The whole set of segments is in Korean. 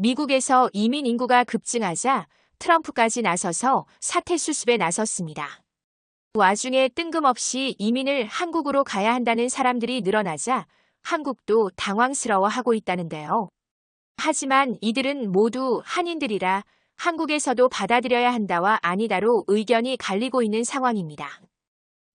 미국에서 이민 인구가 급증하자 트럼프까지 나서서 사태 수습에 나섰습니다. 와중에 뜬금없이 이민을 한국으로 가야 한다는 사람들이 늘어나자 한국도 당황스러워하고 있다는데요. 하지만 이들은 모두 한인들이라 한국에서도 받아들여야 한다와 아니다로 의견이 갈리고 있는 상황입니다.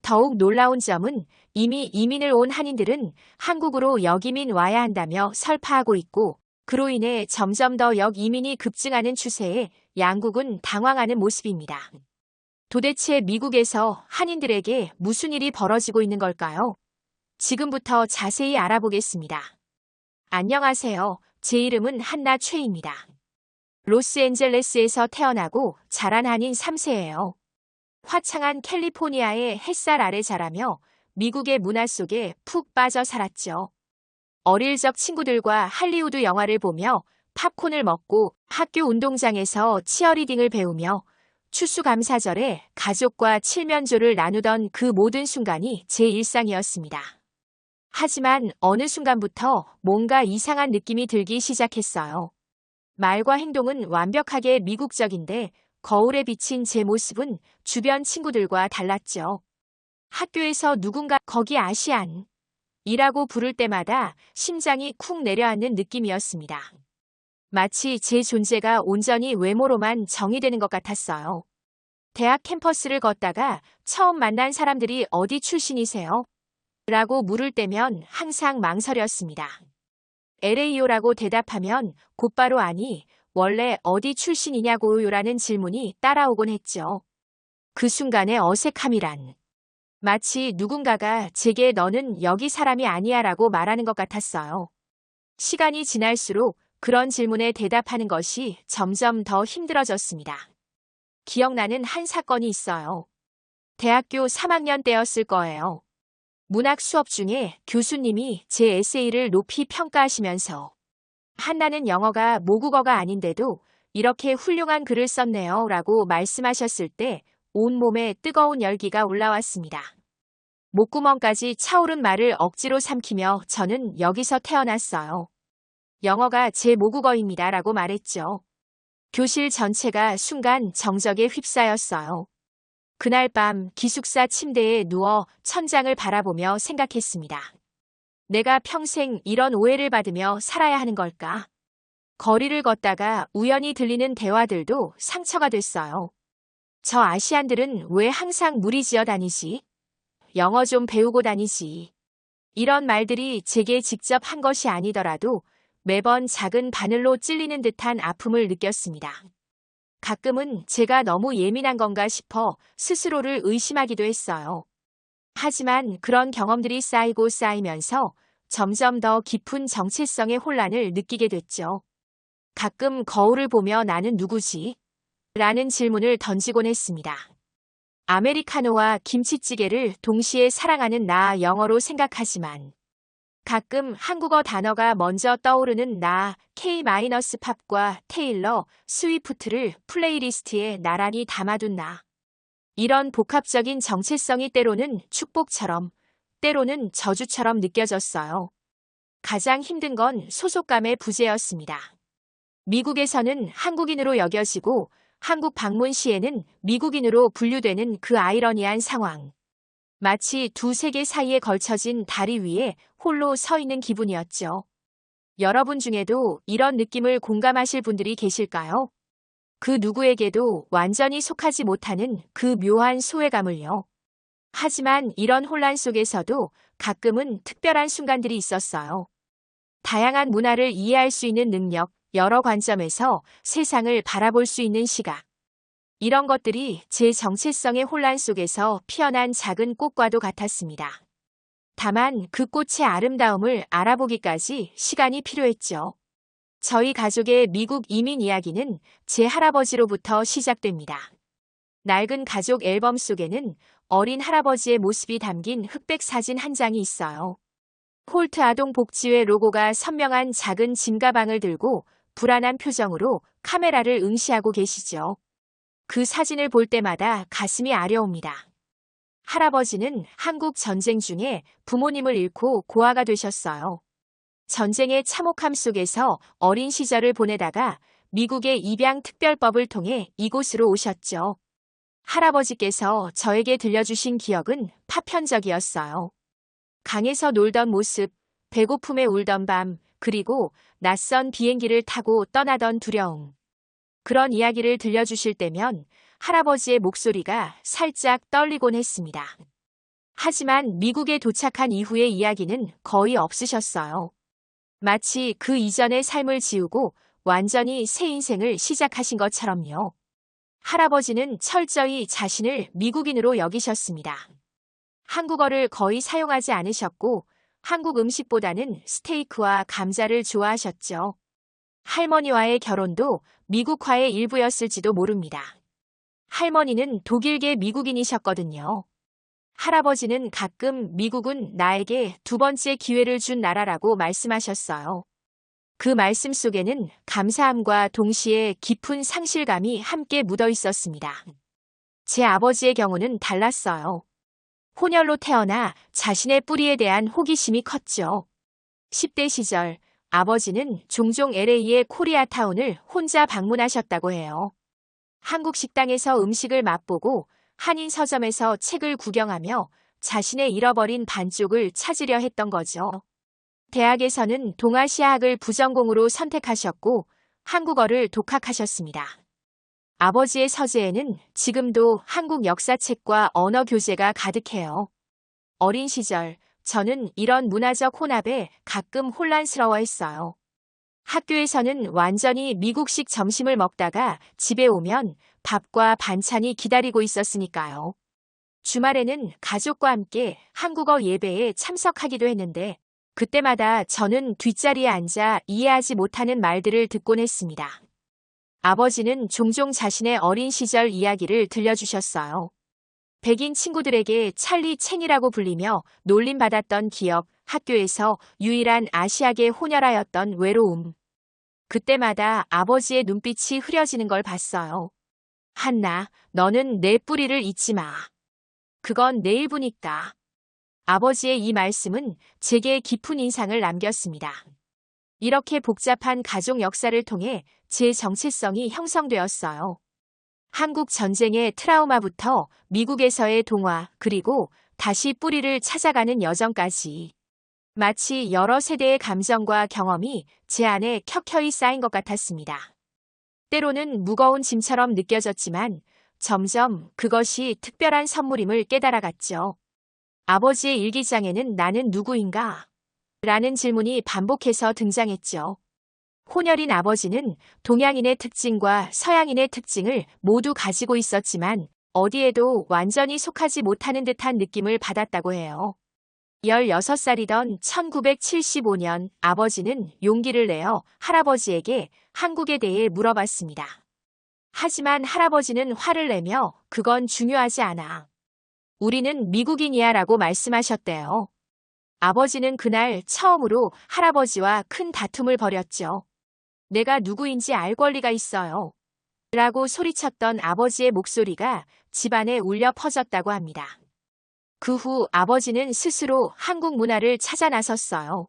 더욱 놀라운 점은 이미 이민을 온 한인들은 한국으로 역이민 와야 한다며 설파하고 있고 그로 인해 점점 더 역이민이 급증하는 추세에 양국은 당황하는 모습입니다. 도대체 미국에서 한인들에게 무슨 일이 벌어지고 있는 걸까요? 지금부터 자세히 알아보겠습니다. 안녕하세요. 제 이름은 한나 최입니다. 로스앤젤레스에서 태어나고 자란 한인 3세예요. 화창한 캘리포니아의 햇살 아래 자라며 미국의 문화 속에 푹 빠져 살았죠. 어릴 적 친구들과 할리우드 영화를 보며 팝콘을 먹고 학교 운동장에서 치어리딩을 배우며 추수감사절에 가족과 칠면조를 나누던 그 모든 순간이 제 일상이었습니다. 하지만 어느 순간부터 뭔가 이상한 느낌이 들기 시작했어요. 말과 행동은 완벽하게 미국적인데 거울에 비친 제 모습은 주변 친구들과 달랐죠. 학교에서 누군가 거기 아시안 이라고 부를 때마다 심장이 쿵 내려앉는 느낌이었습니다. 마치 제 존재가 온전히 외모로만 정의되는 것 같았어요. 대학 캠퍼스를 걷다가 처음 만난 사람들이 어디 출신이세요? 라고 물을 때면 항상 망설였습니다. LA요라고 대답하면 곧바로 아니, 원래 어디 출신이냐고요? 라는 질문이 따라오곤 했죠. 그 순간의 어색함이란 마치 누군가가 제게 너는 여기 사람이 아니야 라고 말하는 것 같았어요. 시간이 지날수록 그런 질문에 대답하는 것이 점점 더 힘들어졌습니다. 기억나는 한 사건이 있어요. 대학교 3학년 때였을 거예요. 문학 수업 중에 교수님이 제 에세이를 높이 평가하시면서 한나는 영어가 모국어가 아닌데도 이렇게 훌륭한 글을 썼네요 라고 말씀하셨을 때 온몸에 뜨거운 열기가 올라왔습니다. 목구멍까지 차오른 말을 억지로 삼키며 저는 여기서 태어났어요. 영어가 제 모국어입니다 라고 말했죠. 교실 전체가 순간 정적에 휩싸였어요. 그날 밤 기숙사 침대에 누워 천장을 바라보며 생각했습니다. 내가 평생 이런 오해를 받으며 살아야 하는 걸까? 거리를 걷다가 우연히 들리는 대화들도 상처가 됐어요. 저 아시안들은 왜 항상 무리지어 다니지? 영어 좀 배우고 다니지. 이런 말들이 제게 직접 한 것이 아니더라도 매번 작은 바늘로 찔리는 듯한 아픔을 느꼈습니다. 가끔은 제가 너무 예민한 건가 싶어 스스로를 의심하기도 했어요. 하지만 그런 경험들이 쌓이고 쌓이면서 점점 더 깊은 정체성의 혼란을 느끼게 됐죠. 가끔 거울을 보며 나는 누구지? 라는 질문을 던지곤 했습니다. 아메리카노와 김치찌개를 동시에 사랑하는 나 영어로 생각하지만 가끔 한국어 단어가 먼저 떠오르는 나 K-팝과 테일러, 스위프트를 플레이리스트에 나란히 담아둔 나. 이런 복합적인 정체성이 때로는 축복처럼, 때로는 저주처럼 느껴졌어요. 가장 힘든 건 소속감의 부재였습니다. 미국에서는 한국인으로 여겨지고 한국 방문 시에는 미국인으로 분류되는 그 아이러니한 상황. 마치 두 세계 사이에 걸쳐진 다리 위에 홀로 서 있는 기분이었죠. 여러분 중에도 이런 느낌을 공감하실 분들이 계실까요? 그 누구에게도 완전히 속하지 못하는 그 묘한 소외감을요. 하지만 이런 혼란 속에서도 가끔은 특별한 순간들이 있었어요. 다양한 문화를 이해할 수 있는 능력, 여러 관점에서 세상을 바라볼 수 있는 시각. 이런 것들이 제 정체성의 혼란 속에서 피어난 작은 꽃과도 같았습니다. 다만 그 꽃의 아름다움을 알아보기까지 시간이 필요했죠. 저희 가족의 미국 이민 이야기는 제 할아버지로부터 시작됩니다. 낡은 가족 앨범 속에는 어린 할아버지의 모습이 담긴 흑백 사진 한 장이 있어요. 홀트 아동복지회 로고가 선명한 작은 짐가방을 들고 불안한 표정으로 카메라를 응시하고 계시죠. 그 사진을 볼 때마다 가슴이 아려옵니다. 할아버지는 한국 전쟁 중에 부모님을 잃고 고아가 되셨어요. 전쟁의 참혹함 속에서 어린 시절을 보내다가 미국의 입양특별법을 통해 이곳으로 오셨죠. 할아버지께서 저에게 들려주신 기억은 파편적이었어요. 강에서 놀던 모습, 배고픔에 울던 밤, 그리고 낯선 비행기를 타고 떠나던 두려움. 그런 이야기를 들려주실 때면 할아버지의 목소리가 살짝 떨리곤 했습니다. 하지만 미국에 도착한 이후의 이야기는 거의 없으셨어요. 마치 그 이전의 삶을 지우고 완전히 새 인생을 시작하신 것처럼요. 할아버지는 철저히 자신을 미국인으로 여기셨습니다. 한국어를 거의 사용하지 않으셨고 한국 음식보다는 스테이크와 감자를 좋아하셨죠. 할머니와의 결혼도 미국화의 일부였을지도 모릅니다. 할머니는 독일계 미국인이셨거든요. 할아버지는 가끔 미국은 나에게 두 번째 기회를 준 나라라고 말씀하셨어요. 그 말씀 속에는 감사함과 동시에 깊은 상실감이 함께 묻어 있었습니다. 제 아버지의 경우는 달랐어요. 혼혈로 태어나 자신의 뿌리에 대한 호기심이 컸죠. 10대 시절 아버지는 종종 LA의 코리아타운을 혼자 방문하셨다고 해요. 한국 식당에서 음식을 맛보고 한인 서점에서 책을 구경하며 자신의 잃어버린 반쪽을 찾으려 했던 거죠. 대학에서는 동아시아학을 부전공으로 선택하셨고 한국어를 독학하셨습니다. 아버지의 서재에는 지금도 한국 역사책과 언어 교재가 가득해요. 어린 시절 저는 이런 문화적 혼합에 가끔 혼란스러워했어요. 학교에서는 완전히 미국식 점심을 먹다가 집에 오면 밥과 반찬이 기다리고 있었으니까요. 주말에는 가족과 함께 한국어 예배에 참석하기도 했는데 그때마다 저는 뒷자리에 앉아 이해하지 못하는 말들을 듣곤 했습니다. 아버지는 종종 자신의 어린 시절 이야기를 들려주셨어요. 백인 친구들에게 찰리 챙이라고 불리며 놀림받았던 기억, 학교에서 유일한 아시아계 혼혈아였던 외로움. 그때마다 아버지의 눈빛이 흐려지는 걸 봤어요. 한나, 너는 내 뿌리를 잊지 마. 그건 내 일부니까. 아버지의 이 말씀은 제게 깊은 인상을 남겼습니다. 이렇게 복잡한 가족 역사를 통해 제 정체성이 형성되었어요. 한국 전쟁의 트라우마부터 미국에서의 동화, 그리고 다시 뿌리를 찾아가는 여정까지. 마치 여러 세대의 감정과 경험이 제 안에 켜켜이 쌓인 것 같았습니다. 때로는 무거운 짐처럼 느껴졌지만 점점 그것이 특별한 선물임을 깨달아갔죠. 아버지의 일기장에는 나는 누구인가? 라는 질문이 반복해서 등장했죠. 혼혈인 아버지는 동양인의 특징과 서양인의 특징을 모두 가지고 있었지만 어디에도 완전히 속하지 못하는 듯한 느낌을 받았다고 해요. 16살이던 1975년 아버지는 용기를 내어 할아버지에게 한국에 대해 물어봤습니다. 하지만 할아버지는 화를 내며 그건 중요하지 않아. 우리는 미국인이야 라고 말씀하셨대요. 아버지는 그날 처음으로 할아버지와 큰 다툼을 벌였죠. 내가 누구인지 알 권리가 있어요. 라고 소리쳤던 아버지의 목소리가 집안에 울려 퍼졌다고 합니다. 그 후 아버지는 스스로 한국 문화를 찾아 나섰어요.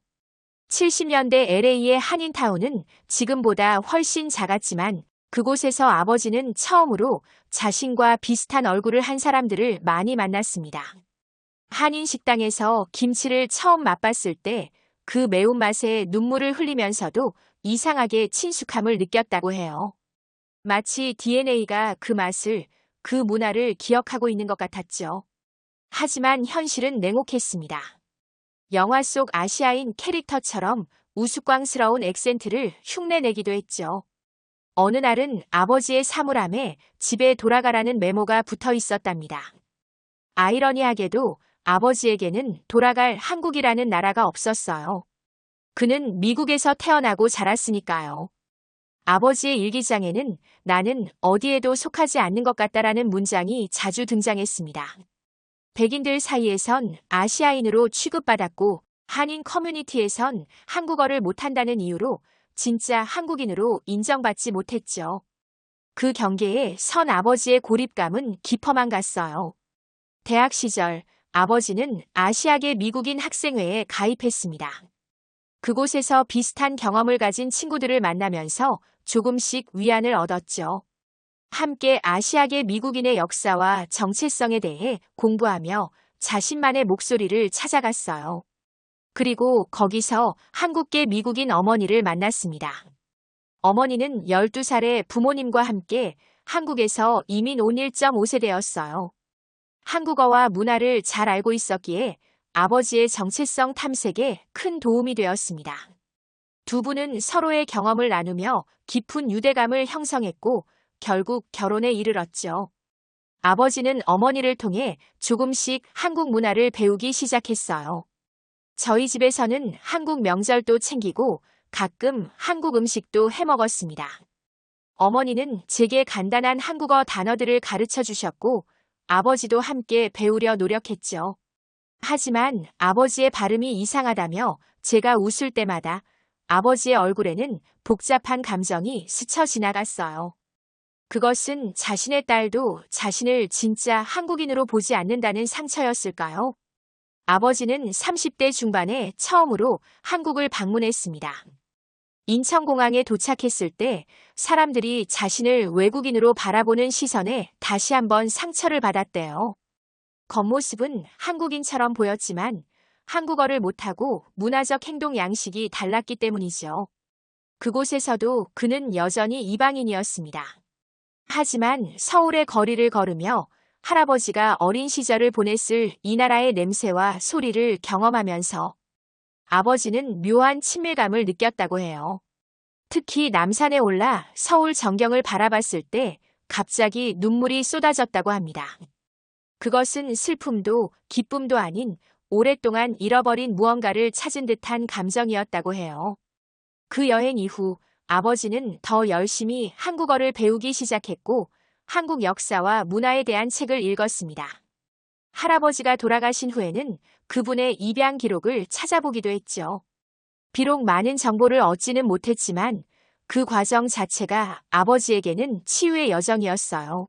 70년대 LA의 한인타운은 지금보다 훨씬 작았지만 그곳에서 아버지는 처음으로 자신과 비슷한 얼굴을 한 사람들을 많이 만났습니다. 한인 식당에서 김치를 처음 맛봤을 때 그 매운맛에 눈물을 흘리면서도 이상하게 친숙함을 느꼈다고 해요. 마치 DNA가 그 맛을, 그 문화를 기억하고 있는 것 같았죠. 하지만 현실은 냉혹했습니다. 영화 속 아시아인 캐릭터처럼 우스꽝스러운 액센트를 흉내내기도 했죠. 어느 날은 아버지의 사물함에 집에 돌아가라는 메모가 붙어 있었답니다. 아이러니하게도 아버지에게는 돌아갈 한국이라는 나라가 없었어요. 그는 미국에서 태어나고 자랐으니까요. 아버지의 일기장에는 나는 어디에도 속하지 않는 것 같다라는 문장이 자주 등장했습니다. 백인들 사이에선 아시아인으로 취급받았고 한인 커뮤니티에선 한국어를 못한다는 이유로 진짜 한국인으로 인정받지 못했죠. 그 경계에 선 아버지의 고립감은 깊어만 갔어요. 대학 시절 아버지는 아시아계 미국인 학생회에 가입했습니다. 그곳에서 비슷한 경험을 가진 친구들을 만나면서 조금씩 위안을 얻었죠. 함께 아시아계 미국인의 역사와 정체성에 대해 공부하며 자신만의 목소리를 찾아갔어요. 그리고 거기서 한국계 미국인 어머니를 만났습니다. 어머니는 12살에 부모님과 함께 한국에서 이민 온 1.5세대였어요. 한국어와 문화를 잘 알고 있었기에 아버지의 정체성 탐색에 큰 도움이 되었습니다. 두 분은 서로의 경험을 나누며 깊은 유대감을 형성했고 결국 결혼에 이르렀죠. 아버지는 어머니를 통해 조금씩 한국 문화를 배우기 시작했어요. 저희 집에서는 한국 명절도 챙기고 가끔 한국 음식도 해 먹었습니다. 어머니는 제게 간단한 한국어 단어들을 가르쳐 주셨고 아버지도 함께 배우려 노력했죠. 하지만 아버지의 발음이 이상하다며 제가 웃을 때마다 아버지의 얼굴에는 복잡한 감정이 스쳐 지나갔어요. 그것은 자신의 딸도 자신을 진짜 한국인으로 보지 않는다는 상처였을까요? 아버지는 30대 중반에 처음으로 한국을 방문했습니다. 인천공항에 도착했을 때 사람들이 자신을 외국인으로 바라보는 시선에 다시 한번 상처를 받았대요. 겉모습은 한국인처럼 보였지만 한국어를 못하고 문화적 행동 양식이 달랐기 때문이죠. 그곳에서도 그는 여전히 이방인이었습니다. 하지만 서울의 거리를 걸으며 할아버지가 어린 시절을 보냈을 이 나라의 냄새와 소리를 경험하면서 아버지는 묘한 친밀감을 느꼈다고 해요. 특히 남산에 올라 서울 전경을 바라봤을 때 갑자기 눈물이 쏟아졌다고 합니다. 그것은 슬픔도 기쁨도 아닌 오랫동안 잃어버린 무언가를 찾은 듯한 감정이었다고 해요. 그 여행 이후 아버지는 더 열심히 한국어를 배우기 시작했고 한국 역사와 문화에 대한 책을 읽었습니다. 할아버지가 돌아가신 후에는 그분의 입양 기록을 찾아보기도 했죠. 비록 많은 정보를 얻지는 못했지만 그 과정 자체가 아버지에게는 치유의 여정이었어요.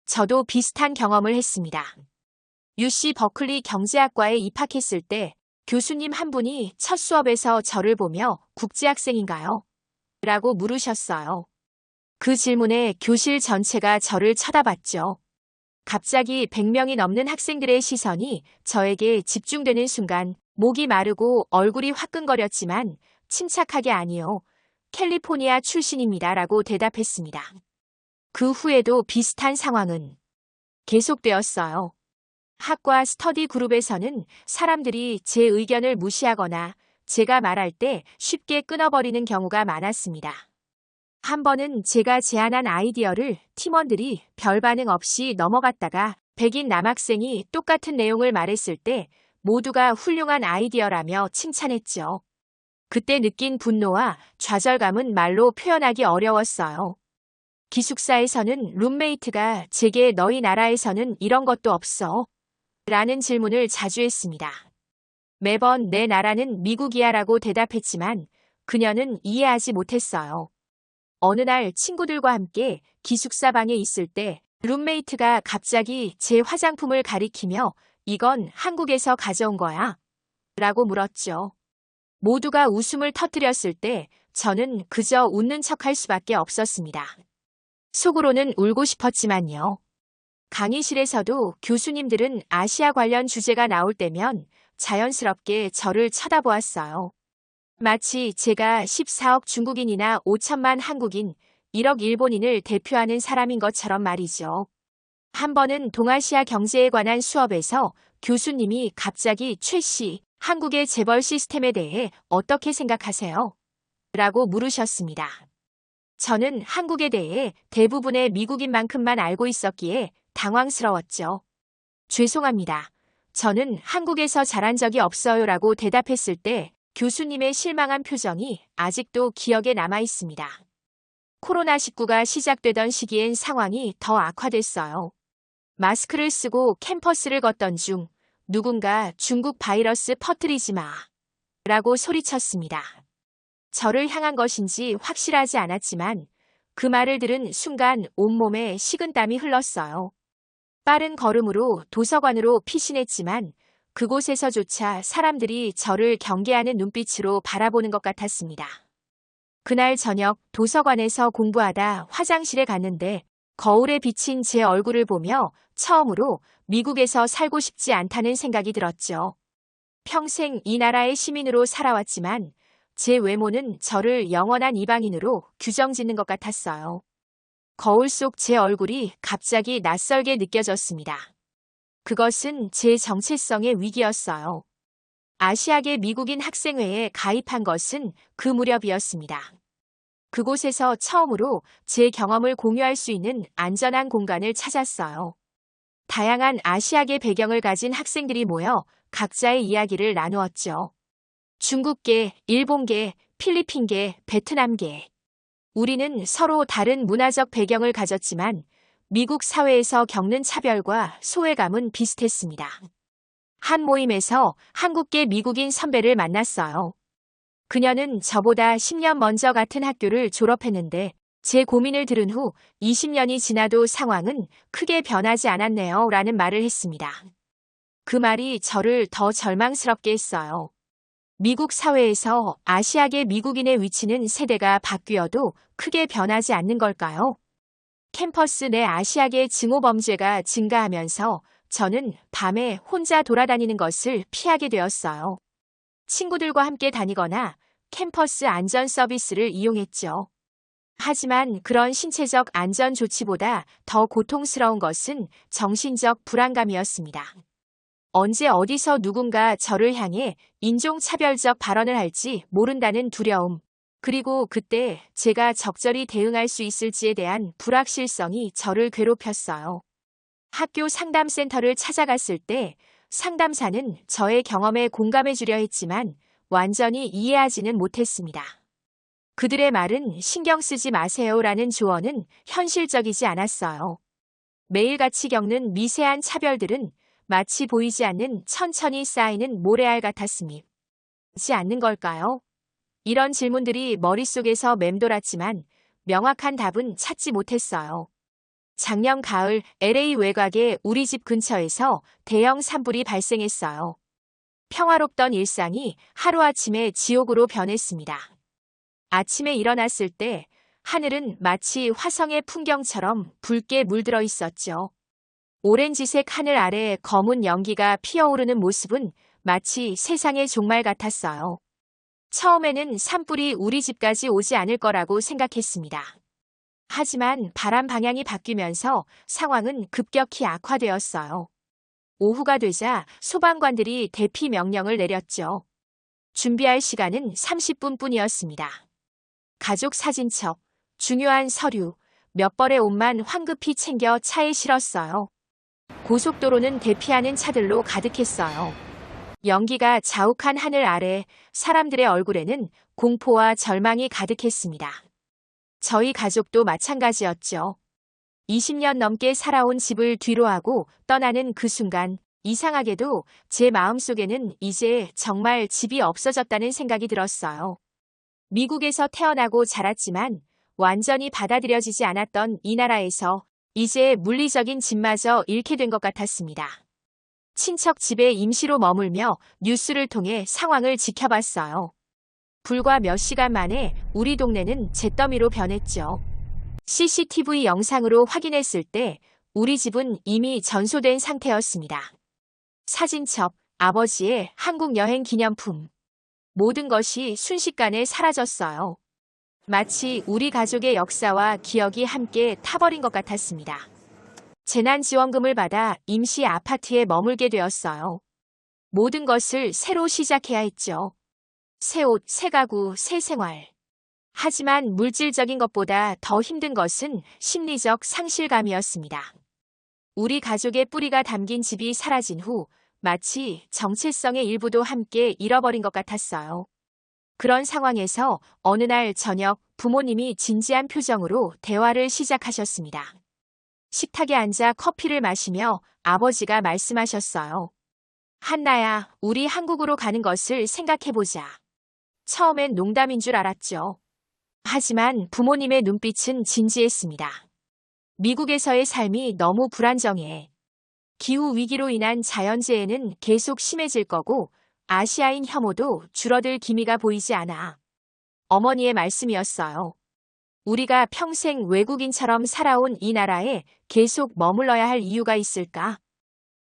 저도 비슷한 경험을 했습니다. UC 버클리 경제학과에 입학했을 때 교수님 한 분이 첫 수업에서 저를 보며 국제학생인가요? 라고 물으셨어요. 그 질문에 교실 전체가 저를 쳐다봤죠. 갑자기 100명이 넘는 학생들의 시선이 저에게 집중되는 순간 목이 마르고 얼굴이 화끈거렸지만 침착하게 아니요. 캘리포니아 출신입니다. 라고 대답했습니다. 그 후에도 비슷한 상황은 계속되었어요. 학과 스터디 그룹에서는 사람들이 제 의견을 무시하거나 제가 말할 때 쉽게 끊어버리는 경우가 많았습니다. 한 번은 제가 제안한 아이디어를 팀원들이 별 반응 없이 넘어갔다가 백인 남학생이 똑같은 내용을 말했을 때 모두가 훌륭한 아이디어라며 칭찬했죠. 그때 느낀 분노와 좌절감은 말로 표현하기 어려웠어요. 기숙사에서는 룸메이트가 제게 너희 나라에서는 이런 것도 없어? 라는 질문을 자주 했습니다. 매번 내 나라는 미국이야 라고 대답했지만 그녀는 이해하지 못했어요. 어느 날 친구들과 함께 기숙사 방에 있을 때 룸메이트가 갑자기 제 화장품을 가리키며 이건 한국에서 가져온 거야? 라고 물었죠. 모두가 웃음을 터뜨렸을 때 저는 그저 웃는 척할 수밖에 없었습니다. 속으로는 울고 싶었지만요. 강의실에서도 교수님들은 아시아 관련 주제가 나올 때면 자연스럽게 저를 쳐다보았어요. 마치 제가 14억 중국인이나 5천만 한국인, 1억 일본인을 대표하는 사람인 것처럼 말이죠. 한 번은 동아시아 경제에 관한 수업에서 교수님이 갑자기 최 씨, 한국의 재벌 시스템에 대해 어떻게 생각하세요? 라고 물으셨습니다. 저는 한국에 대해 대부분의 미국인만큼만 알고 있었기에 당황스러웠죠. 죄송합니다. 저는 한국에서 자란 적이 없어요 라고 대답했을 때 교수님의 실망한 표정이 아직도 기억에 남아 있습니다. 코로나19가 시작되던 시기엔 상황이 더 악화됐어요. 마스크를 쓰고 캠퍼스를 걷던 중 누군가 중국 바이러스 퍼뜨리지 마 라고 소리쳤습니다. 저를 향한 것인지 확실하지 않았지만 그 말을 들은 순간 온몸에 식은땀이 흘렀어요. 빠른 걸음으로 도서관으로 피신했지만 그곳에서조차 사람들이 저를 경계하는 눈빛으로 바라보는 것 같았습니다. 그날 저녁 도서관에서 공부하다 화장실에 갔는데 거울에 비친 제 얼굴을 보며 처음으로 미국에서 살고 싶지 않다는 생각이 들었죠. 평생 이 나라의 시민으로 살아왔지만 제 외모는 저를 영원한 이방인으로 규정짓는 것 같았어요. 거울 속 제 얼굴이 갑자기 낯설게 느껴졌습니다. 그것은 제 정체성의 위기였어요. 아시아계 미국인 학생회에 가입한 것은 그 무렵이었습니다. 그곳에서 처음으로 제 경험을 공유할 수 있는 안전한 공간을 찾았어요. 다양한 아시아계 배경을 가진 학생들이 모여 각자의 이야기를 나누었죠. 중국계, 일본계, 필리핀계, 베트남계. 우리는 서로 다른 문화적 배경을 가졌지만 미국 사회에서 겪는 차별과 소외감은 비슷했습니다. 한 모임에서 한국계 미국인 선배를 만났어요. 그녀는 저보다 10년 먼저 같은 학교를 졸업했는데 제 고민을 들은 후 20년이 지나도 상황은 크게 변하지 않았네요 라는 말을 했습니다. 그 말이 저를 더 절망스럽게 했어요. 미국 사회에서 아시아계 미국인의 위치는 세대가 바뀌어도 크게 변하지 않는 걸까요? 캠퍼스 내 아시아계 증오범죄가 증가하면서 저는 밤에 혼자 돌아다니는 것을 피하게 되었어요. 친구들과 함께 다니거나 캠퍼스 안전 서비스를 이용했죠. 하지만 그런 신체적 안전 조치보다 더 고통스러운 것은 정신적 불안감이었습니다. 언제 어디서 누군가 저를 향해 인종차별적 발언을 할지 모른다는 두려움, 그리고 그때 제가 적절히 대응할 수 있을지에 대한 불확실성이 저를 괴롭혔어요. 학교 상담센터를 찾아갔을 때 상담사는 저의 경험에 공감해 주려 했지만 완전히 이해하지는 못했습니다. 그들의 말은 신경 쓰지 마세요라는 조언은 현실적이지 않았어요. 매일같이 겪는 미세한 차별들은 마치 보이지 않는 천천히 쌓이는 모래알 같았음이 지 않는 걸까요? 이런 질문들이 머릿속에서 맴돌았지만 명확한 답은 찾지 못했어요. 작년 가을 LA 외곽의 우리 집 근처에서 대형 산불이 발생했어요. 평화롭던 일상이 하루아침에 지옥으로 변했습니다. 아침에 일어났을 때 하늘은 마치 화성의 풍경처럼 붉게 물들어 있었죠. 오렌지색 하늘 아래 검은 연기가 피어오르는 모습은 마치 세상의 종말 같았어요. 처음에는 산불이 우리 집까지 오지 않을 거라고 생각했습니다. 하지만 바람 방향이 바뀌면서 상황은 급격히 악화되었어요. 오후가 되자 소방관들이 대피 명령을 내렸죠. 준비할 시간은 30분뿐이었습니다. 가족 사진첩, 중요한 서류, 몇 벌의 옷만 황급히 챙겨 차에 실었어요. 고속도로는 대피하는 차들로 가득했어요. 연기가 자욱한 하늘 아래 사람들의 얼굴에는 공포와 절망이 가득했습니다. 저희 가족도 마찬가지였죠. 20년 넘게 살아온 집을 뒤로하고 떠나는 그 순간 이상하게도 제 마음속에는 이제 정말 집이 없어졌다는 생각이 들었어요. 미국에서 태어나고 자랐지만 완전히 받아들여지지 않았던 이 나라에서 이제 물리적인 집마저 잃게 된 것 같았습니다. 친척 집에 임시로 머물며 뉴스를 통해 상황을 지켜봤어요. 불과 몇 시간 만에 우리 동네는 잿더미로 변했죠. CCTV 영상으로 확인했을 때 우리 집은 이미 전소된 상태였습니다. 사진첩, 아버지의 한국 여행 기념품. 모든 것이 순식간에 사라졌어요. 마치 우리 가족의 역사와 기억이 함께 타버린 것 같았습니다. 재난지원금을 받아 임시 아파트에 머물게 되었어요. 모든 것을 새로 시작해야 했죠. 새 옷, 새 가구, 새 생활. 하지만 물질적인 것보다 더 힘든 것은 심리적 상실감이었습니다. 우리 가족의 뿌리가 담긴 집이 사라진 후 마치 정체성의 일부도 함께 잃어버린 것 같았어요. 그런 상황에서 어느 날 저녁 부모님이 진지한 표정으로 대화를 시작하셨습니다. 식탁에 앉아 커피를 마시며 아버지가 말씀하셨어요. 한나야, 우리 한국으로 가는 것을 생각해보자. 처음엔 농담인 줄 알았죠. 하지만 부모님의 눈빛은 진지했습니다. 미국에서의 삶이 너무 불안정해. 기후 위기로 인한 자연재해는 계속 심해질 거고 아시아인 혐오도 줄어들 기미가 보이지 않아. 어머니의 말씀이었어요. 우리가 평생 외국인처럼 살아온 이 나라에 계속 머물러야 할 이유가 있을까?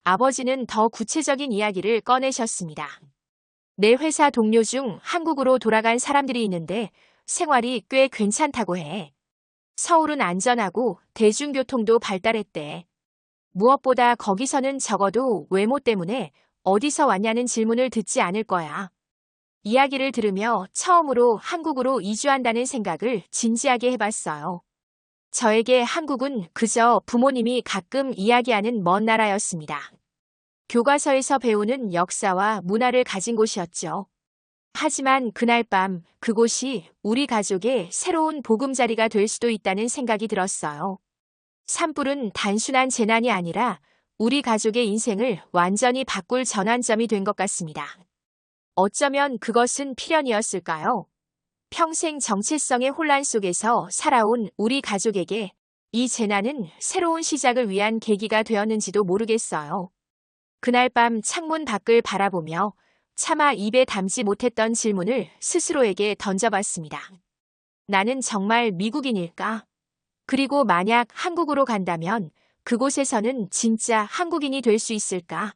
아버지는 더 구체적인 이야기를 꺼내셨습니다. 내 회사 동료 중 한국으로 돌아간 사람들이 있는데 생활이 꽤 괜찮다고 해. 서울은 안전하고 대중교통도 발달했대. 무엇보다 거기서는 적어도 외모 때문에 어디서 왔냐는 질문을 듣지 않을 거야. 이야기를 들으며 처음으로 한국으로 이주한다는 생각을 진지하게 해봤어요. 저에게 한국은 그저 부모님이 가끔 이야기하는 먼 나라였습니다. 교과서에서 배우는 역사와 문화를 가진 곳이었죠. 하지만 그날 밤 그곳이 우리 가족의 새로운 보금자리가 될 수도 있다는 생각이 들었어요. 산불은 단순한 재난이 아니라 우리 가족의 인생을 완전히 바꿀 전환점이 된 것 같습니다. 어쩌면 그것은 필연이었을까요? 평생 정체성의 혼란 속에서 살아온 우리 가족에게 이 재난은 새로운 시작을 위한 계기가 되었는지도 모르겠어요. 그날 밤 창문 밖을 바라보며 차마 입에 담지 못했던 질문을 스스로에게 던져봤습니다. 나는 정말 미국인일까? 그리고 만약 한국으로 간다면 그곳에서는 진짜 한국인이 될 수 있을까?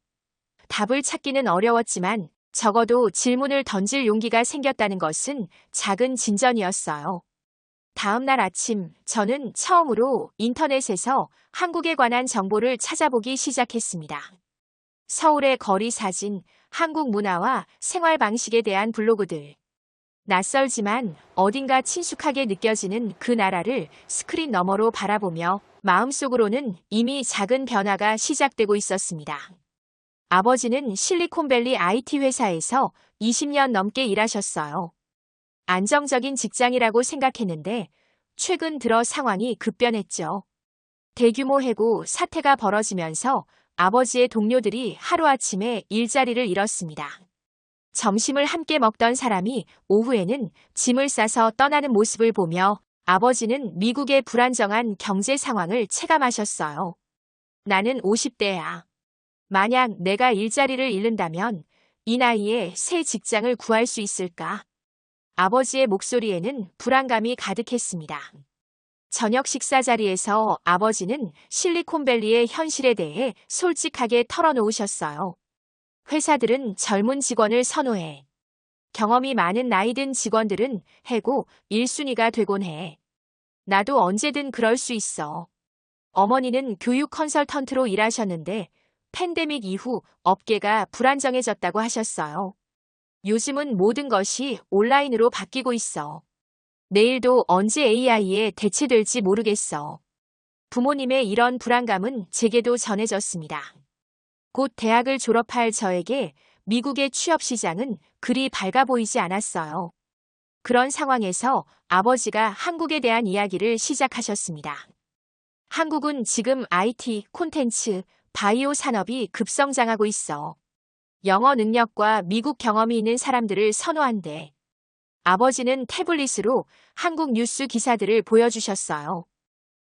답을 찾기는 어려웠지만 적어도 질문을 던질 용기가 생겼다는 것은 작은 진전이었어요. 다음 날 아침 저는 처음으로 인터넷에서 한국에 관한 정보를 찾아보기 시작했습니다. 서울의 거리 사진, 한국 문화와 생활 방식에 대한 블로그들. 낯설지만 어딘가 친숙하게 느껴지는 그 나라를 스크린 너머로 바라보며 마음속으로는 이미 작은 변화가 시작되고 있었습니다. 아버지는 실리콘밸리 IT 회사에서 20년 넘게 일하셨어요. 안정적인 직장이라고 생각했는데 최근 들어 상황이 급변했죠. 대규모 해고 사태가 벌어지면서 아버지의 동료들이 하루아침에 일자리를 잃었습니다. 점심을 함께 먹던 사람이 오후에는 짐을 싸서 떠나는 모습을 보며 아버지는 미국의 불안정한 경제 상황을 체감하셨어요. 나는 50대야. 만약 내가 일자리를 잃는다면 이 나이에 새 직장을 구할 수 있을까? 아버지의 목소리에는 불안감이 가득했습니다. 저녁 식사 자리에서 아버지는 실리콘밸리의 현실에 대해 솔직하게 털어놓으셨어요. 회사들은 젊은 직원을 선호해. 경험이 많은 나이든 직원들은 해고 1순위가 되곤 해. 나도 언제든 그럴 수 있어. 어머니는 교육 컨설턴트로 일하셨는데 팬데믹 이후 업계가 불안정해졌다고 하셨어요. 요즘은 모든 것이 온라인으로 바뀌고 있어. 내일도 언제 AI에 대체될지 모르겠어. 부모님의 이런 불안감은 제게도 전해졌습니다. 곧 대학을 졸업할 저에게 미국의 취업 시장은 그리 밝아 보이지 않았어요. 그런 상황에서 아버지가 한국에 대한 이야기를 시작하셨습니다. 한국은 지금 IT, 콘텐츠, 바이오 산업이 급성장하고 있어. 영어 능력과 미국 경험이 있는 사람들을 선호한대. 아버지는 태블릿으로 한국 뉴스 기사들을 보여주셨어요.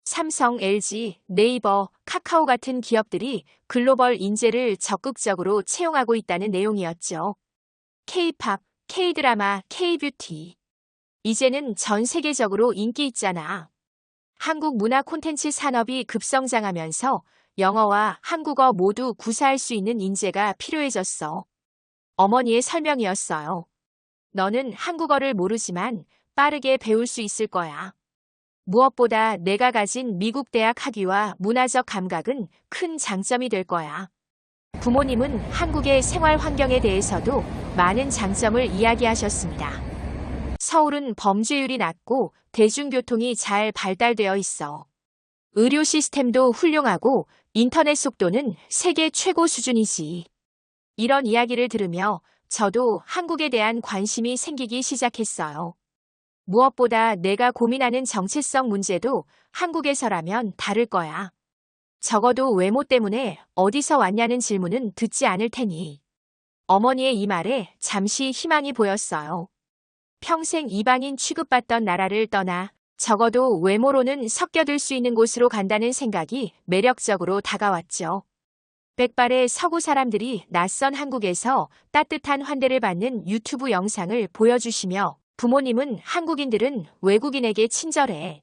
삼성, LG, 네이버, 카카오 같은 기업들이 글로벌 인재를 적극적으로 채용하고 있다는 내용이었죠. K-팝, K-드라마, K-뷰티. 이제는 전 세계적으로 인기 있잖아. 한국 문화 콘텐츠 산업이 급성장하면서 영어와 한국어 모두 구사할 수 있는 인재가 필요해졌어. 어머니의 설명이었어요. 너는 한국어를 모르지만 빠르게 배울 수 있을 거야. 무엇보다 내가 가진 미국 대학 학위와 문화적 감각은 큰 장점이 될 거야. 부모님은 한국의 생활 환경에 대해서도 많은 장점을 이야기하셨습니다. 서울은 범죄율이 낮고 대중교통이 잘 발달되어 있어. 의료 시스템도 훌륭하고 인터넷 속도는 세계 최고 수준이지. 이런 이야기를 들으며 저도 한국에 대한 관심이 생기기 시작했어요. 무엇보다 내가 고민하는 정체성 문제도 한국에서라면 다를 거야. 적어도 외모 때문에 어디서 왔냐는 질문은 듣지 않을 테니. 어머니의 이 말에 잠시 희망이 보였어요. 평생 이방인 취급받던 나라를 떠나 적어도 외모로는 섞여들 수 있는 곳으로 간다는 생각이 매력적으로 다가왔죠. 백발의 서구 사람들이 낯선 한국에서 따뜻한 환대를 받는 유튜브 영상을 보여주시며 부모님은 한국인들은 외국인에게 친절해.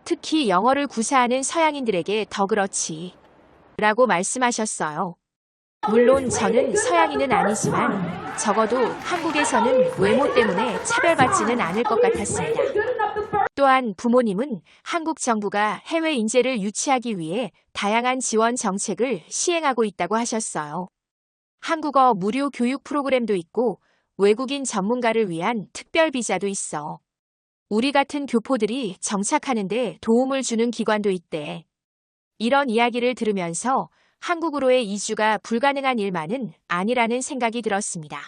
특히 영어를 구사하는 서양인들에게 더 그렇지. 라고 말씀하셨어요. 물론 저는 서양인은 아니지만 적어도 한국에서는 외모 때문에 차별받지는 않을 것 같았습니다. 또한 부모님은 한국 정부가 해외 인재를 유치하기 위해 다양한 지원 정책을 시행하고 있다고 하셨어요. 한국어 무료 교육 프로그램도 있고 외국인 전문가를 위한 특별 비자도 있어. 우리 같은 교포들이 정착하는 데 도움을 주는 기관도 있대. 이런 이야기를 들으면서 한국으로의 이주가 불가능한 일만은 아니라는 생각이 들었습니다.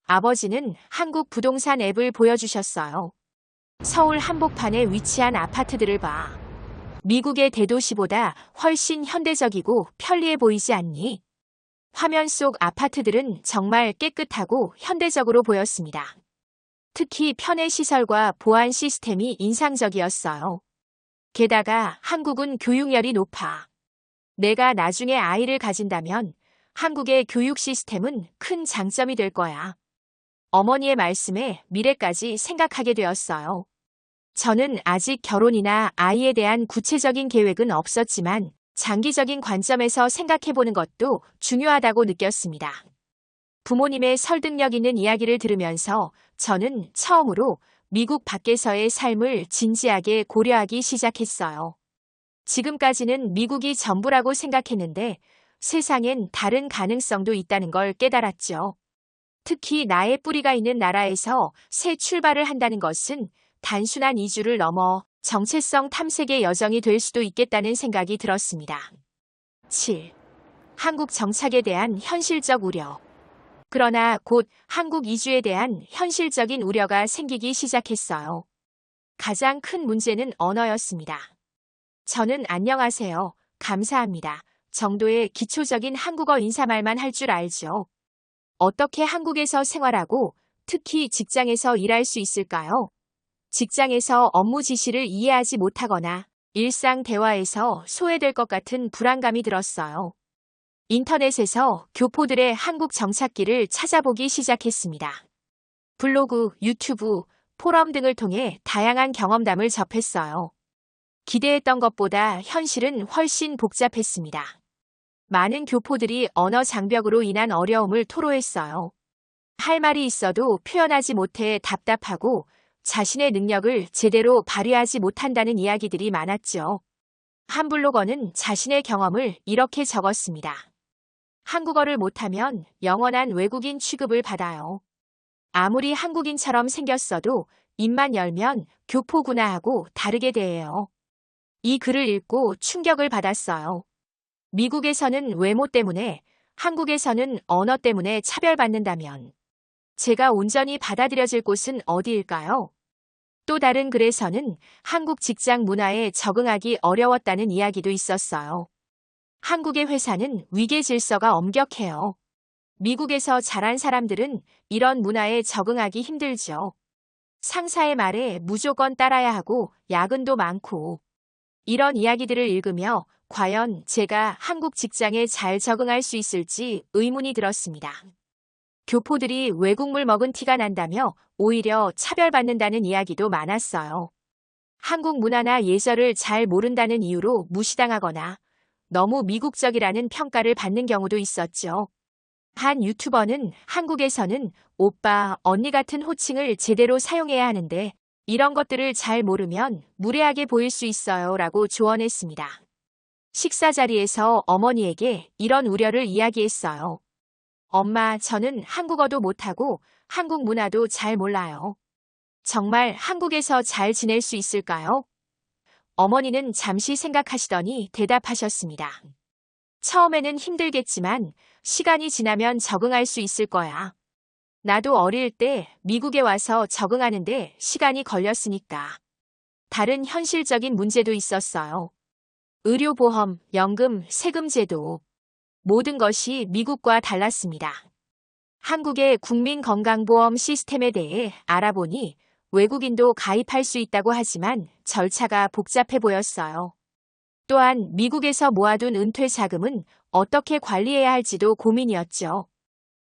아버지는 한국 부동산 앱을 보여주셨어요. 서울 한복판에 위치한 아파트들을 봐. 미국의 대도시보다 훨씬 현대적이고 편리해 보이지 않니? 화면 속 아파트들은 정말 깨끗하고 현대적으로 보였습니다. 특히 편의 시설과 보안 시스템이 인상적이었어요. 게다가 한국은 교육열이 높아. 내가 나중에 아이를 가진다면 한국의 교육 시스템은 큰 장점이 될 거야. 어머니의 말씀에 미래까지 생각하게 되었어요. 저는 아직 결혼이나 아이에 대한 구체적인 계획은 없었지만 장기적인 관점에서 생각해보는 것도 중요하다고 느꼈습니다. 부모님의 설득력 있는 이야기를 들으면서 저는 처음으로 미국 밖에서의 삶을 진지하게 고려하기 시작했어요. 지금까지는 미국이 전부라고 생각했는데 세상엔 다른 가능성도 있다는 걸 깨달았죠. 특히 나의 뿌리가 있는 나라에서 새 출발을 한다는 것은 단순한 이주를 넘어 정체성 탐색의 여정이 될 수도 있겠다는 생각이 들었습니다. 7. 한국 정착에 대한 현실적 우려. 그러나 곧 한국 이주에 대한 현실적인 우려가 생기기 시작했어요. 가장 큰 문제는 언어였습니다. 저는 안녕하세요, 감사합니다 정도의 기초적인 한국어 인사말만 할 줄 알죠. 어떻게 한국에서 생활하고 특히 직장에서 일할 수 있을까요? 직장에서 업무 지시를 이해하지 못하거나 일상 대화에서 소외될 것 같은 불안감이 들었어요. 인터넷에서 교포들의 한국 정착기를 찾아보기 시작했습니다. 블로그, 유튜브, 포럼 등을 통해 다양한 경험담을 접했어요. 기대했던 것보다 현실은 훨씬 복잡했습니다. 많은 교포들이 언어 장벽으로 인한 어려움을 토로했어요. 할 말이 있어도 표현하지 못해 답답하고 자신의 능력을 제대로 발휘하지 못한다는 이야기들이 많았죠. 한 블로거는 자신의 경험을 이렇게 적었습니다. 한국어를 못하면 영원한 외국인 취급을 받아요. 아무리 한국인처럼 생겼어도 입만 열면 교포구나 하고 다르게 대해요. 이 글을 읽고 충격을 받았어요. 미국에서는 외모 때문에, 한국에서는 언어 때문에 차별받는다면 제가 온전히 받아들여질 곳은 어디일까요? 또 다른 글에서는 한국 직장 문화에 적응하기 어려웠다는 이야기도 있었어요. 한국의 회사는 위계 질서가 엄격해요. 미국에서 자란 사람들은 이런 문화에 적응하기 힘들죠. 상사의 말에 무조건 따라야 하고 야근도 많고. 이런 이야기들을 읽으며 과연 제가 한국 직장에 잘 적응할 수 있을지 의문이 들었습니다. 교포들이 외국물 먹은 티가 난다며 오히려 차별받는다는 이야기도 많았어요. 한국 문화나 예절을 잘 모른다는 이유로 무시당하거나 너무 미국적이라는 평가를 받는 경우도 있었죠. 한 유튜버는 한국에서는 오빠, 언니 같은 호칭을 제대로 사용해야 하는데 이런 것들을 잘 모르면 무례하게 보일 수 있어요 라고 조언했습니다. 식사 자리에서 어머니에게 이런 우려를 이야기했어요. 엄마, 저는 한국어도 못하고 한국 문화도 잘 몰라요. 정말 한국에서 잘 지낼 수 있을까요? 어머니는 잠시 생각하시더니 대답하셨습니다. 처음에는 힘들겠지만 시간이 지나면 적응할 수 있을 거야. 나도 어릴 때 미국에 와서 적응하는데 시간이 걸렸으니까. 다른 현실적인 문제도 있었어요. 의료보험, 연금, 세금 제도. 모든 것이 미국과 달랐습니다. 한국의 국민건강보험 시스템에 대해 알아보니 외국인도 가입할 수 있다고 하지만 절차가 복잡해 보였어요. 또한 미국에서 모아둔 은퇴 자금은 어떻게 관리해야 할지도 고민이었죠.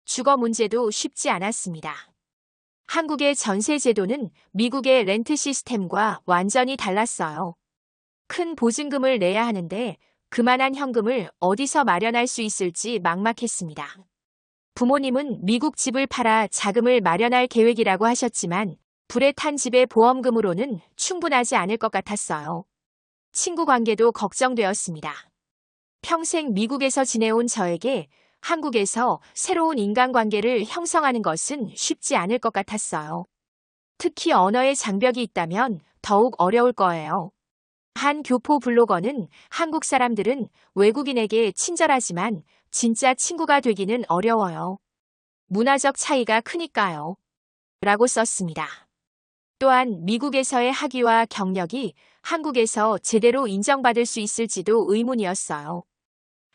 주거 문제도 쉽지 않았습니다. 한국의 전세 제도는 미국의 렌트 시스템과 완전히 달랐어요. 큰 보증금을 내야 하는데 그만한 현금을 어디서 마련할 수 있을지 막막했습니다. 부모님은 미국 집을 팔아 자금을 마련할 계획이라고 하셨지만 불에 탄 집의 보험금으로는 충분하지 않을 것 같았어요. 친구 관계도 걱정되었습니다. 평생 미국에서 지내온 저에게 한국에서 새로운 인간관계를 형성하는 것은 쉽지 않을 것 같았어요. 특히 언어의 장벽이 있다면 더욱 어려울 거예요. 한 교포 블로거는 한국 사람들은 외국인에게 친절하지만 진짜 친구가 되기는 어려워요. 문화적 차이가 크니까요. 라고 썼습니다. 또한 미국에서의 학위와 경력이 한국에서 제대로 인정받을 수 있을지도 의문이었어요.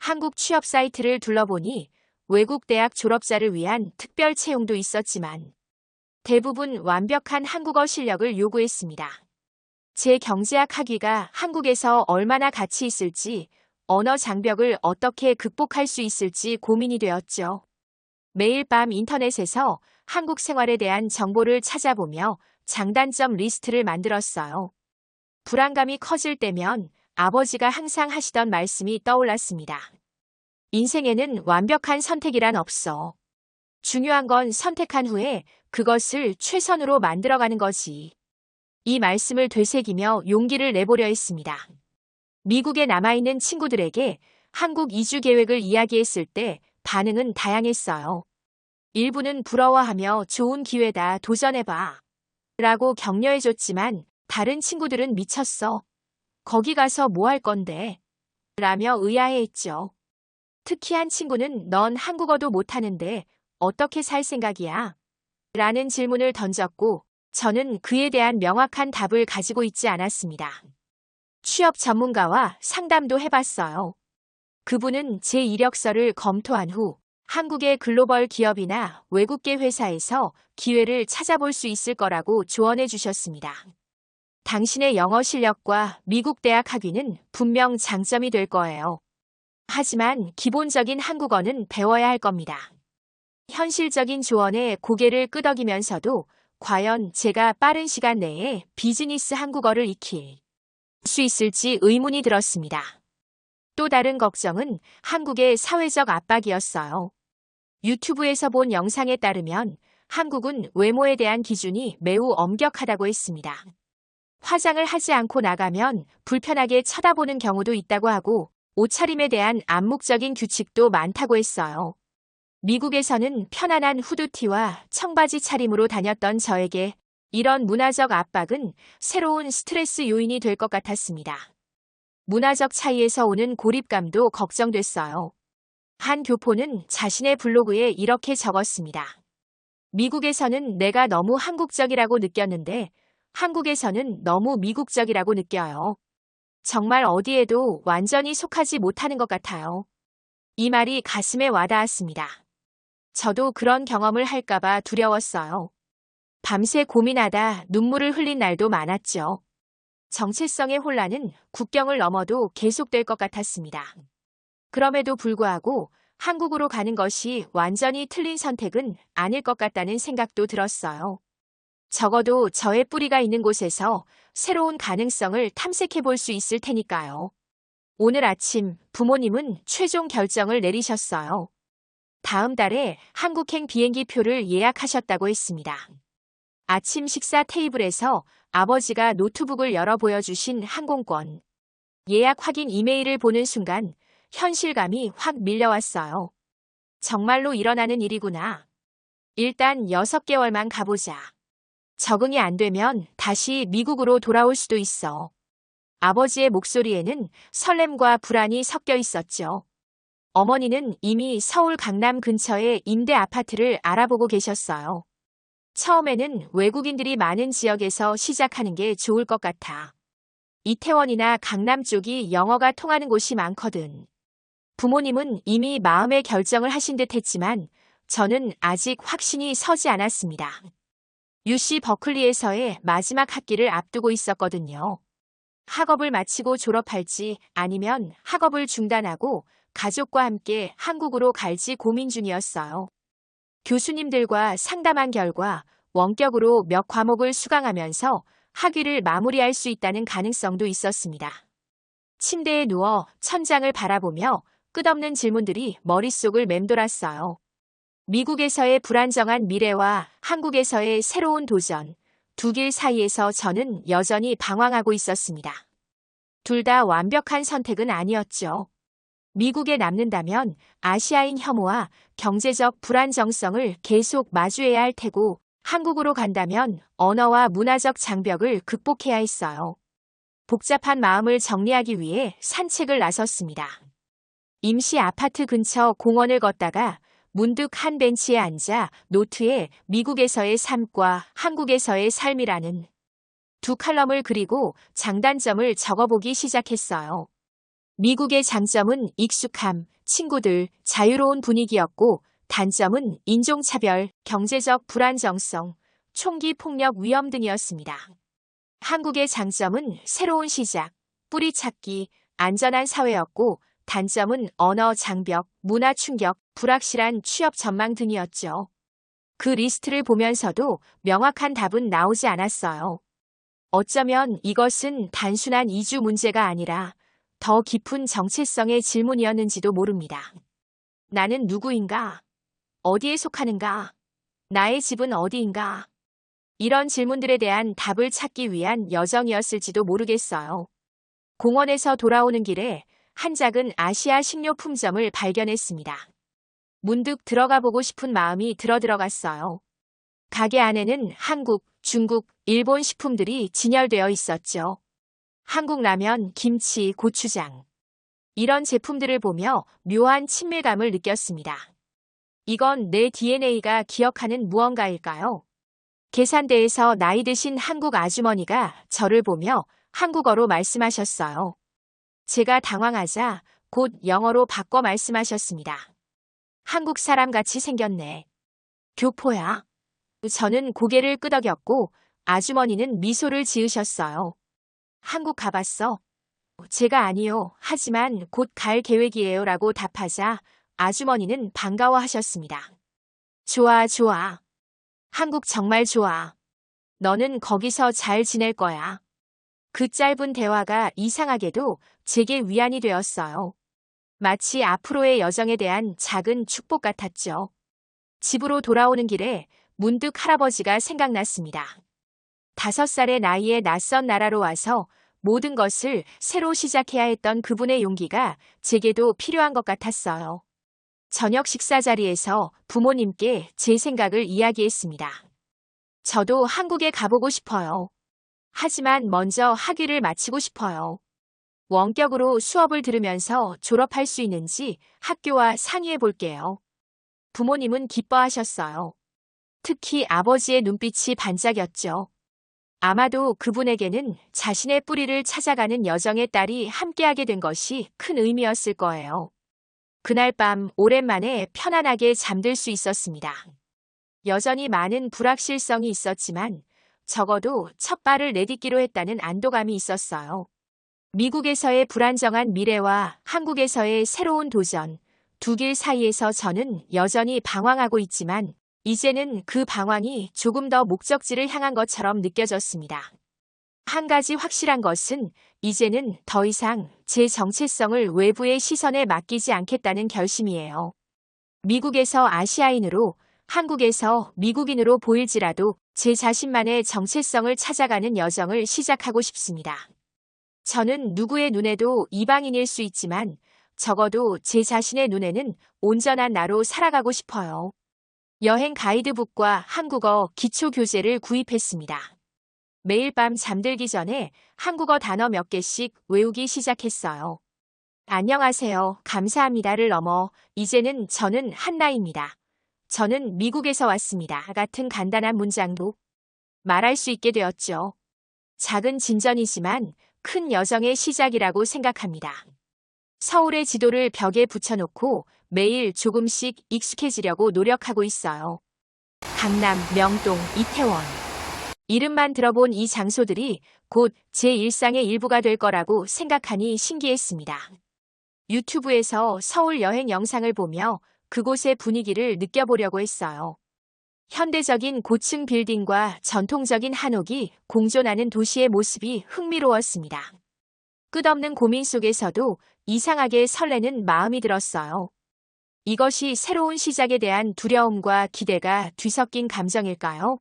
한국 취업 사이트를 둘러보니 외국 대학 졸업자를 위한 특별 채용도 있었지만 대부분 완벽한 한국어 실력을 요구했습니다. 제 경제학 학위가 한국에서 얼마나 가치 있을지, 언어 장벽을 어떻게 극복할 수 있을지 고민이 되었죠. 매일 밤 인터넷에서 한국 생활에 대한 정보를 찾아보며 장단점 리스트를 만들었어요. 불안감이 커질 때면 아버지가 항상 하시던 말씀이 떠올랐습니다. 인생에는 완벽한 선택이란 없어. 중요한 건 선택한 후에 그것을 최선으로 만들어가는 거지. 이 말씀을 되새기며 용기를 내보려 했습니다. 미국에 남아있는 친구들에게 한국 이주 계획을 이야기했을 때 반응은 다양했어요. 일부는 부러워하며 좋은 기회다, 도전해봐 라고 격려해줬지만 다른 친구들은 미쳤어. 거기 가서 뭐 할 건데? 라며 의아해했죠. 특히 한 친구는 넌 한국어도 못하는데 어떻게 살 생각이야? 라는 질문을 던졌고 저는 그에 대한 명확한 답을 가지고 있지 않았습니다. 취업 전문가와 상담도 해봤어요. 그분은 제 이력서를 검토한 후 한국의 글로벌 기업이나 외국계 회사에서 기회를 찾아볼 수 있을 거라고 조언해 주셨습니다. 당신의 영어 실력과 미국 대학 학위는 분명 장점이 될 거예요. 하지만 기본적인 한국어는 배워야 할 겁니다. 현실적인 조언에 고개를 끄덕이면서도 과연 제가 빠른 시간 내에 비즈니스 한국어를 익힐 수 있을지 의문이 들었습니다. 또 다른 걱정은 한국의 사회적 압박이었어요. 유튜브에서 본 영상에 따르면 한국은 외모에 대한 기준이 매우 엄격하다고 했습니다. 화장을 하지 않고 나가면 불편하게 쳐다보는 경우도 있다고 하고 옷차림에 대한 암묵적인 규칙도 많다고 했어요. 미국에서는 편안한 후드티와 청바지 차림으로 다녔던 저에게 이런 문화적 압박은 새로운 스트레스 요인이 될 것 같았습니다. 문화적 차이에서 오는 고립감도 걱정됐어요. 한 교포는 자신의 블로그에 이렇게 적었습니다. 미국에서는 내가 너무 한국적이라고 느꼈는데 한국에서는 너무 미국적이라고 느껴요. 정말 어디에도 완전히 속하지 못하는 것 같아요. 이 말이 가슴에 와닿았습니다. 저도 그런 경험을 할까봐 두려웠어요. 밤새 고민하다 눈물을 흘린 날도 많았죠. 정체성의 혼란은 국경을 넘어도 계속될 것 같았습니다. 그럼에도 불구하고 한국으로 가는 것이 완전히 틀린 선택은 아닐 것 같다는 생각도 들었어요. 적어도 저의 뿌리가 있는 곳에서 새로운 가능성을 탐색해 볼 수 있을 테니까요. 오늘 아침 부모님은 최종 결정을 내리셨어요. 다음 달에 한국행 비행기 표를 예약하셨다고 했습니다. 아침 식사 테이블에서 아버지가 노트북을 열어 보여주신 항공권 예약 확인 이메일을 보는 순간 현실감이 확 밀려왔어요. 정말로 일어나는 일이구나. 일단 6개월만 가보자. 적응이 안 되면 다시 미국으로 돌아올 수도 있어. 아버지의 목소리에는 설렘과 불안이 섞여 있었죠. 어머니는 이미 서울 강남 근처의 임대 아파트를 알아보고 계셨어요. 처음에는 외국인들이 많은 지역에서 시작하는 게 좋을 것 같아. 이태원이나 강남 쪽이 영어가 통하는 곳이 많거든. 부모님은 이미 마음의 결정을 하신 듯 했지만 저는 아직 확신이 서지 않았습니다. UC 버클리에서의 마지막 학기를 앞두고 있었거든요. 학업을 마치고 졸업할지 아니면 학업을 중단하고 가족과 함께 한국으로 갈지 고민 중이었어요. 교수님들과 상담한 결과 원격으로 몇 과목을 수강하면서 학위를 마무리할 수 있다는 가능성도 있었습니다. 침대에 누워 천장을 바라보며 끝없는 질문들이 머릿속을 맴돌았어요. 미국에서의 불안정한 미래와 한국에서의 새로운 도전, 두 길 사이에서 저는 여전히 방황하고 있었습니다. 둘 다 완벽한 선택은 아니었죠. 미국에 남는다면 아시아인 혐오와 경제적 불안정성을 계속 마주해야 할 테고, 한국으로 간다면 언어와 문화적 장벽을 극복해야 했어요. 복잡한 마음을 정리하기 위해 산책을 나섰습니다. 임시 아파트 근처 공원을 걷다가 문득 한 벤치에 앉아 노트에 미국에서의 삶과 한국에서의 삶이라는 두 칼럼을 그리고 장단점을 적어보기 시작했어요. 미국의 장점은 익숙함, 친구들, 자유로운 분위기였고, 단점은 인종차별, 경제적 불안정성, 총기 폭력 위험 등이었습니다. 한국의 장점은 새로운 시작, 뿌리찾기, 안전한 사회였고, 단점은 언어 장벽, 문화 충격, 불확실한 취업 전망 등이었죠. 그 리스트를 보면서도 명확한 답은 나오지 않았어요. 어쩌면 이것은 단순한 이주 문제가 아니라 더 깊은 정체성의 질문이었는지도 모릅니다. 나는 누구인가? 어디에 속하는가? 나의 집은 어디인가? 이런 질문들에 대한 답을 찾기 위한 여정이었을지도 모르겠어요. 공원에서 돌아오는 길에 한 작은 아시아 식료품점을 발견했습니다. 문득 들어가 보고 싶은 마음이 들어갔어요. 가게 안에는 한국, 중국, 일본 식품들이 진열되어 있었죠. 한국 라면, 김치, 고추장. 이런 제품들을 보며 묘한 친밀감을 느꼈습니다. 이건 내 DNA가 기억하는 무언가일까요? 계산대에서 나이 드신 한국 아주머니가 저를 보며 한국어로 말씀하셨어요. 제가 당황하자 곧 영어로 바꿔 말씀하셨습니다. 한국 사람 같이 생겼네. 교포야. 저는 고개를 끄덕였고 아주머니는 미소를 지으셨어요. 한국 가봤어? 제가 아니요. 하지만 곧 갈 계획이에요. 라고 답하자 아주머니는 반가워하셨습니다. 좋아, 좋아. 한국 정말 좋아. 너는 거기서 잘 지낼 거야. 그 짧은 대화가 이상하게도 제게 위안이 되었어요. 마치 앞으로의 여정에 대한 작은 축복 같았죠. 집으로 돌아오는 길에 문득 할아버지가 생각났습니다. 5살의 나이에 낯선 나라로 와서 모든 것을 새로 시작해야 했던 그분의 용기가 제게도 필요한 것 같았어요. 저녁 식사 자리에서 부모님께 제 생각을 이야기했습니다. 저도 한국에 가보고 싶어요. 하지만 먼저 학위를 마치고 싶어요. 원격으로 수업을 들으면서 졸업할 수 있는지 학교와 상의해 볼게요. 부모님은 기뻐하셨어요. 특히 아버지의 눈빛이 반짝였죠. 아마도 그분에게는 자신의 뿌리를 찾아가는 여정의 딸이 함께하게 된 것이 큰 의미였을 거예요. 그날 밤 오랜만에 편안하게 잠들 수 있었습니다. 여전히 많은 불확실성이 있었지만 적어도 첫 발을 내딛기로 했다는 안도감이 있었어요. 미국에서의 불안정한 미래와 한국에서의 새로운 도전, 두 길 사이에서 저는 여전히 방황하고 있지만 이제는 그 방황이 조금 더 목적지를 향한 것처럼 느껴졌습니다. 한 가지 확실한 것은 이제는 더 이상 제 정체성을 외부의 시선에 맡기지 않겠다는 결심이에요. 미국에서 아시아인으로, 한국에서 미국인으로 보일지라도 제 자신만의 정체성을 찾아가는 여정을 시작하고 싶습니다. 저는 누구의 눈에도 이방인일 수 있지만 적어도 제 자신의 눈에는 온전한 나로 살아가고 싶어요. 여행 가이드북과 한국어 기초 교재를 구입했습니다. 매일 밤 잠들기 전에 한국어 단어 몇 개씩 외우기 시작했어요. 안녕하세요, 감사합니다를 넘어 이제는 저는 한나입니다. 저는 미국에서 왔습니다. 같은 간단한 문장도 말할 수 있게 되었죠. 작은 진전이지만 큰 여정의 시작이라고 생각합니다. 서울의 지도를 벽에 붙여놓고 매일 조금씩 익숙해지려고 노력하고 있어요. 강남, 명동, 이태원. 이름만 들어본 이 장소들이 곧 제 일상의 일부가 될 거라고 생각하니 신기했습니다. 유튜브에서 서울 여행 영상을 보며 그곳의 분위기를 느껴보려고 했어요. 현대적인 고층 빌딩과 전통적인 한옥이 공존하는 도시의 모습이 흥미로웠습니다. 끝없는 고민 속에서도 이상하게 설레는 마음이 들었어요. 이것이 새로운 시작에 대한 두려움과 기대가 뒤섞인 감정일까요?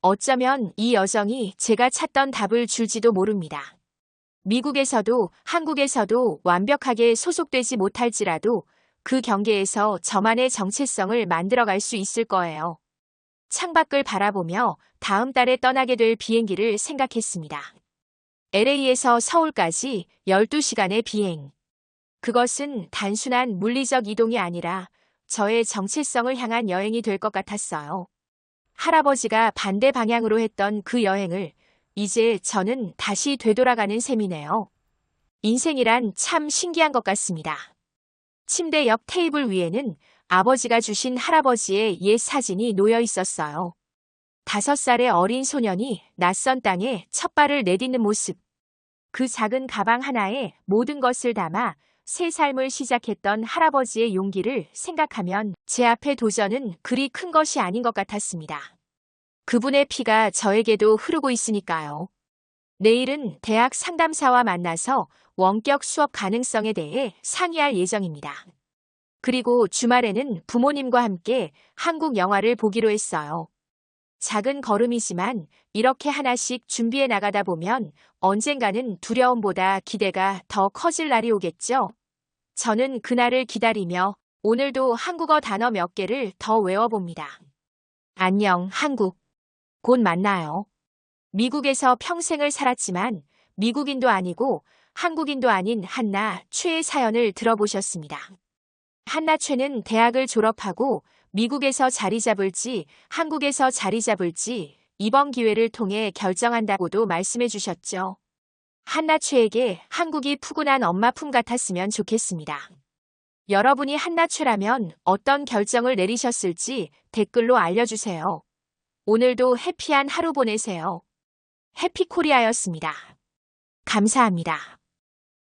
어쩌면 이 여정이 제가 찾던 답을 줄지도 모릅니다. 미국에서도 한국에서도 완벽하게 소속되지 못할지라도 그 경계에서 저만의 정체성을 만들어갈 수 있을 거예요. 창밖을 바라보며 다음 달에 떠나게 될 비행기를 생각했습니다. LA에서 서울까지 12시간의 비행. 그것은 단순한 물리적 이동이 아니라 저의 정체성을 향한 여행이 될 것 같았어요. 할아버지가 반대 방향으로 했던 그 여행을 이제 저는 다시 되돌아가는 셈이네요. 인생이란 참 신기한 것 같습니다. 침대 옆 테이블 위에는 아버지가 주신 할아버지의 옛 사진이 놓여 있었어요. 5살의 어린 소년이 낯선 땅에 첫 발을 내딛는 모습. 그 작은 가방 하나에 모든 것을 담아 새 삶을 시작했던 할아버지의 용기를 생각하면 제 앞의 도전은 그리 큰 것이 아닌 것 같았습니다. 그분의 피가 저에게도 흐르고 있으니까요. 내일은 대학 상담사와 만나서 원격 수업 가능성에 대해 상의할 예정입니다. 그리고 주말에는 부모님과 함께 한국 영화를 보기로 했어요. 작은 걸음이지만 이렇게 하나씩 준비해 나가다 보면 언젠가는 두려움보다 기대가 더 커질 날이 오겠죠. 저는 그날을 기다리며 오늘도 한국어 단어 몇 개를 더 외워봅니다. 안녕, 한국. 곧 만나요. 미국에서 평생을 살았지만 미국인도 아니고 한국인도 아닌 한나 최의 사연을 들어보셨습니다. 한나 최는 대학을 졸업하고 미국에서 자리 잡을지 한국에서 자리 잡을지 이번 기회를 통해 결정한다고도 말씀해 주셨죠. 한나 최에게 한국이 푸근한 엄마 품 같았으면 좋겠습니다. 여러분이 한나 최라면 어떤 결정을 내리셨을지 댓글로 알려주세요. 오늘도 해피한 하루 보내세요. 해피코리아였습니다. 감사합니다.